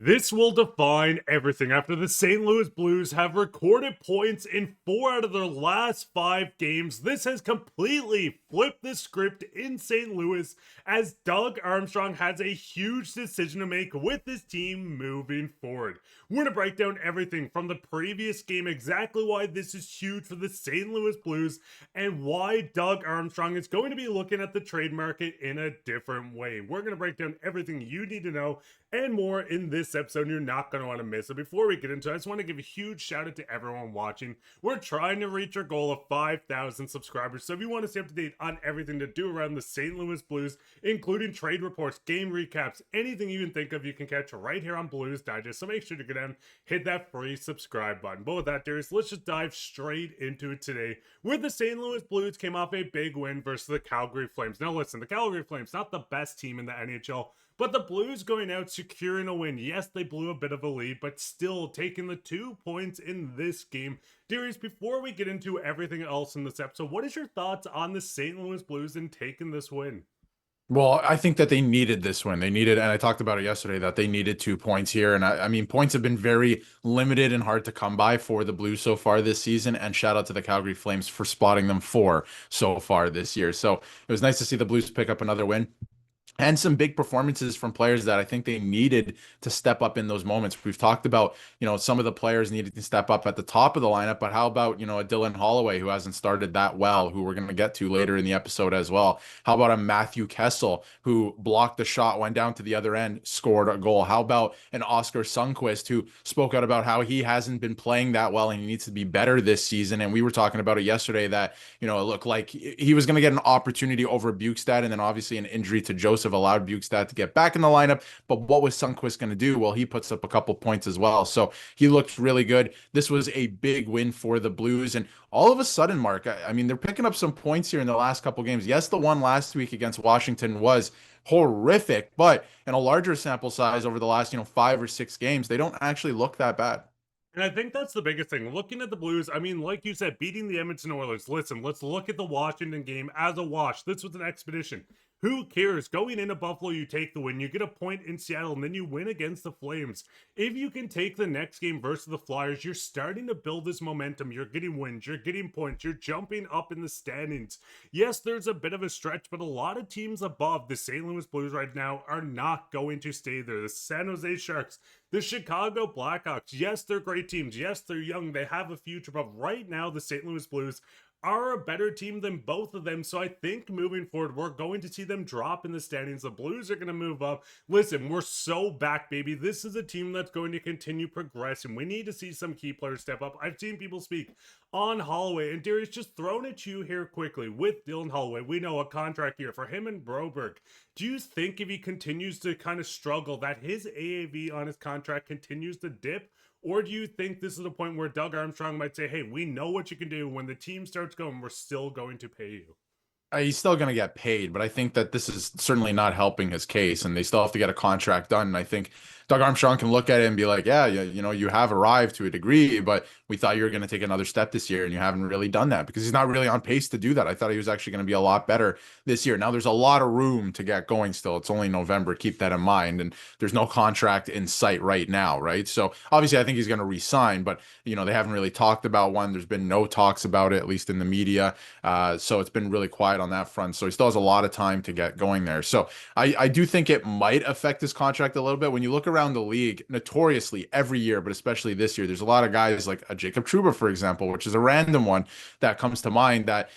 This will define everything after the St. Louis Blues have recorded points in 4 out of their last 5 games. This has completely flipped the script in St. Louis as Doug Armstrong has a huge decision to make with this team moving forward. We're going to break down everything from the previous game, exactly why this is huge for the St. Louis Blues, and why Doug Armstrong is going to be looking at the trade market in a different way. We're going to break down everything you need to know and more in this episode. You're not going to want to miss it. Before we get into it, I just want to give a huge shout out to everyone watching. We're trying to reach our goal of 5,000 subscribers, so if you want to stay up to date on everything to do around the St. Louis Blues, including trade reports, game recaps, anything you can think of, you can catch right here on Blues Digest. So make sure to go down, hit that free subscribe button. But with that, Darius, let's just dive straight into it today, where the St. Louis Blues came off a big win versus the Calgary Flames. Now listen, the Calgary Flames, not the best team in the NHL, but the Blues going out securing a win. Yes, they blew a bit of a lead, but still taking the 2 points in this game. Darius, before we get into everything else in this episode, what is your thoughts on the St. Louis Blues in taking this win? Well, I think that they needed this win. They needed, and I talked about it yesterday, that they needed 2 points here. And I mean, points have been very limited and hard to come by for the Blues so far this season. And shout out to the Calgary Flames for spotting them 4 so far this year. So it was nice to see the Blues pick up another win. And some big performances from players that I think they needed to step up in those moments. We've talked about, some of the players needed to step up at the top of the lineup, but how about, a Dylan Holloway who hasn't started that well, who we're going to get to later in the episode as well? How about a Matthew Kessel who blocked the shot, went down to the other end, scored a goal? How about an Oscar Sundqvist who spoke out about how he hasn't been playing that well and he needs to be better this season? And we were talking about it yesterday that, it looked like he was going to get an opportunity over Bukestad, and then obviously an injury to Joseph allowed Bukestad to get back in the lineup. But what was Sundqvist going to do? Well, he puts up a couple points as well. So he looked really good. This was a big win for the Blues. And all of a sudden, Mark, I mean, they're picking up some points here in the last couple games. Yes, the one last week against Washington was horrific, but in a larger sample size over the last, 5 or 6 games, they don't actually look that bad. And I think that's the biggest thing. Looking at the Blues, I mean, like you said, beating the Edmonton Oilers. Listen, let's look at the Washington game as a wash. This was an expedition. Who cares? Going into Buffalo, you take the win. You get a point in Seattle, and then you win against the Flames. If you can take the next game versus the Flyers, you're starting to build this momentum. You're getting wins. You're getting points. You're jumping up in the standings. Yes, there's a bit of a stretch, but a lot of teams above the St. Louis Blues right now are not going to stay there. The San Jose Sharks, the Chicago Blackhawks, yes, they're great teams. Yes, they're young. They have a future. But right now, the St. Louis Blues are a better team than both of them. So I think moving forward, we're going to see them drop in the standings. The Blues are going to move up. Listen, we're so back, baby. This is a team that's going to continue progressing. We need to see some key players step up. I've seen people speak on Holloway, and Darius, just thrown at you here quickly with Dylan Holloway. We know a contract here for him and Broberg. Do you think if he continues to kind of struggle that his AAV on his contract continues to dip? Or do you think this is the point where Doug Armstrong might say, hey, we know what you can do. When the team starts going, we're still going to pay you? He's still going to get paid, but I think that this is certainly not helping his case, and they still have to get a contract done. And I think Doug Armstrong can look at it and be like, yeah, you have arrived to a degree, but we thought you were going to take another step this year, and you haven't really done that, because he's not really on pace to do that. I thought he was actually going to be a lot better this year. Now, there's a lot of room to get going still. It's only November. Keep that in mind. And there's no contract in sight right now, right? So obviously, I think he's going to re-sign, but, they haven't really talked about one. There's been no talks about it, at least in the media. So it's been really quiet on that front. So he still has a lot of time to get going there. So I do think it might affect his contract a little bit. When you look around the league, notoriously every year, but especially this year, there's a lot of guys like a Jacob Trouba, for example, which is a random one that comes to mind that,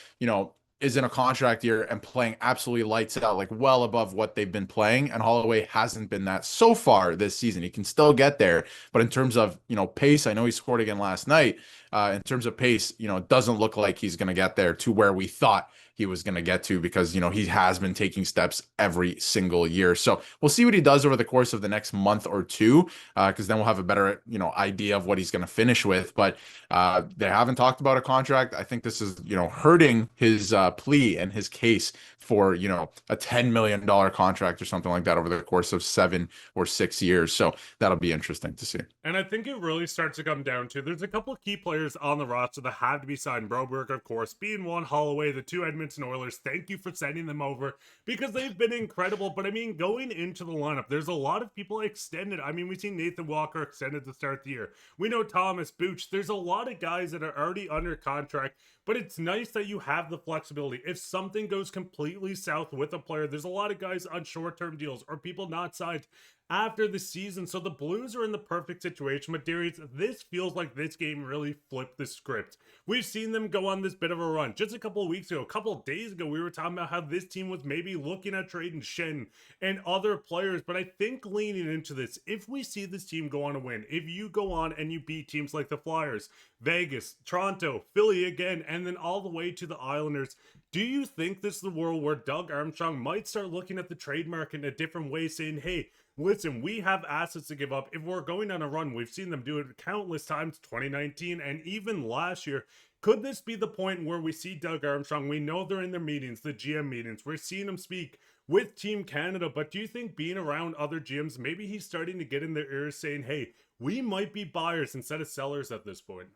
is in a contract year and playing absolutely lights out, like well above what they've been playing. And Holloway hasn't been that so far this season. He can still get there. But in terms of, pace, I know he scored again last night. In terms of pace, it doesn't look like he's going to get there to where we thought he was going to get to, because, he has been taking steps every single year. So we'll see what he does over the course of the next month or two, because then we'll have a better, idea of what he's going to finish with. But they haven't talked about a contract. I think this is, hurting his plea and his case for, a $10 million contract or something like that over the course of 7 or 6 years. So that'll be interesting to see. And I think it really starts to come down to there's a couple of key players on the roster that have to be signed. Broberg, of course, being one. Holloway, the two Edmonton Edmonton Oilers. Thank you for sending them over because they've been incredible. But I mean, going into the lineup, there's a lot of people extended. I mean, we've seen Nathan Walker extended to start the year. We know Thomas Booch. There's a lot of guys that are already under contract, but it's nice that you have the flexibility. If something goes completely south with a player, there's a lot of guys on short-term deals or people not signed after the season. So the Blues are in the perfect situation. But Darius, this feels like this game really flipped the script. We've seen them go on this bit of a run. Just a couple of weeks ago, a couple of days ago, we were talking about how this team was maybe looking at trading Shen and other players. But I think leaning into this, if we see this team go on a win, if you go on and you beat teams like the Flyers, Vegas, Toronto, Philly again, and then all the way to the Islanders, do you think this is the world where Doug Armstrong might start looking at the trade market in a different way, saying, hey, listen, we have assets to give up. If we're going on a run, we've seen them do it countless times, 2019 and even last year. Could this be the point where we see Doug Armstrong? We know they're in their meetings, the GM meetings. We're seeing him speak with Team Canada, but do you think being around other GMs, maybe he's starting to get in their ears saying, hey, we might be buyers instead of sellers at this point?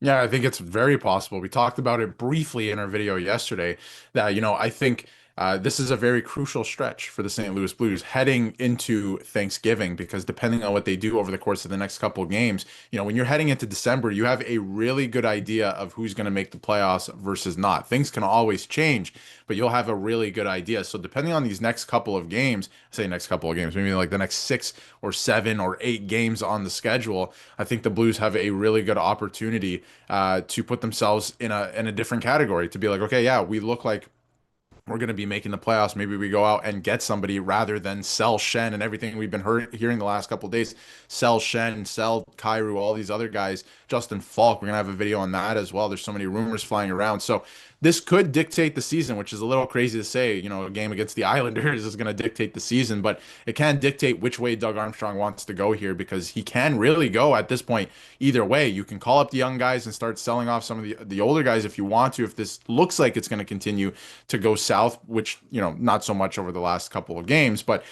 Yeah, I think it's very possible. We talked about it briefly in our video yesterday that, I think this is a very crucial stretch for the St. Louis Blues heading into Thanksgiving, because depending on what they do over the course of the next couple of games, when you're heading into December, you have a really good idea of who's going to make the playoffs versus not. Things can always change, but you'll have a really good idea. So depending on these next couple of games, say next couple of games, maybe like the next 6 or 7 or 8 games on the schedule, I think the Blues have a really good opportunity to put themselves in a different category, to be like, okay, yeah, we look like we're going to be making the playoffs. Maybe we go out and get somebody rather than sell Shen and everything we've been hearing the last couple of days. Sell Shen, sell Kyrou, all these other guys. Justin Falk, we're going to have a video on that as well. There's so many rumors flying around. So this could dictate the season, which is a little crazy to say. A game against the Islanders is going to dictate the season, but it can dictate which way Doug Armstrong wants to go here, because he can really go at this point either way. You can call up the young guys and start selling off some of the older guys if you want to, if this looks like it's going to continue to go south, which, not so much over the last couple of games. But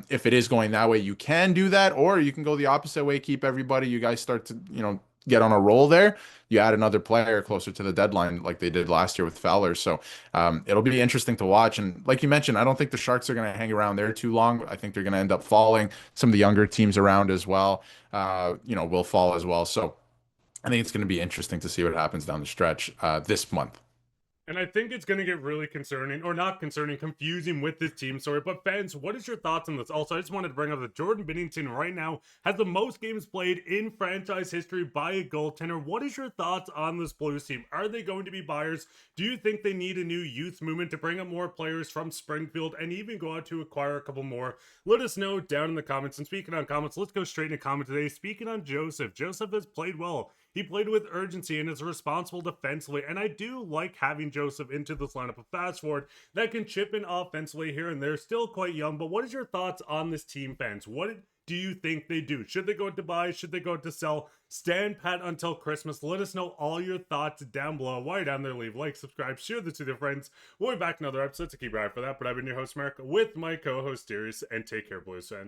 if it is going that way, you can do that, or you can go the opposite way, keep everybody. You guys start to, get on a roll there. You add another player closer to the deadline like they did last year with Fowler. So it'll be interesting to watch. And like you mentioned, I don't think the Sharks are going to hang around there too long. I think they're going to end up falling. Some of the younger teams around as well, will fall as well. So I think it's going to be interesting to see what happens down the stretch this month. And I think it's going to get really concerning, or not concerning, confusing with this team story. But fans, what is your thoughts on this? Also, I just wanted to bring up that Jordan Binnington right now has the most games played in franchise history by a goaltender. What is your thoughts on this Blues team? Are they going to be buyers? Do you think they need a new youth movement to bring up more players from Springfield and even go out to acquire a couple more? Let us know down in the comments. And speaking on comments, let's go straight into comment today. Speaking on Joseph. Joseph has played well. He played with urgency and is responsible defensively, and I do like having Joseph into this lineup. A fast forward that can chip in offensively here and there. Still quite young, but what is your thoughts on this team, fans? What do you think they do? Should they go to buy? Should they go to sell? Stand pat until Christmas. Let us know all your thoughts down below. While you're down there, leave like, subscribe, share this with your friends. We'll be back in another episode, so keep your eye for that. But I've been your host, Mark, with my co-host, Darius, and take care, Blues fans.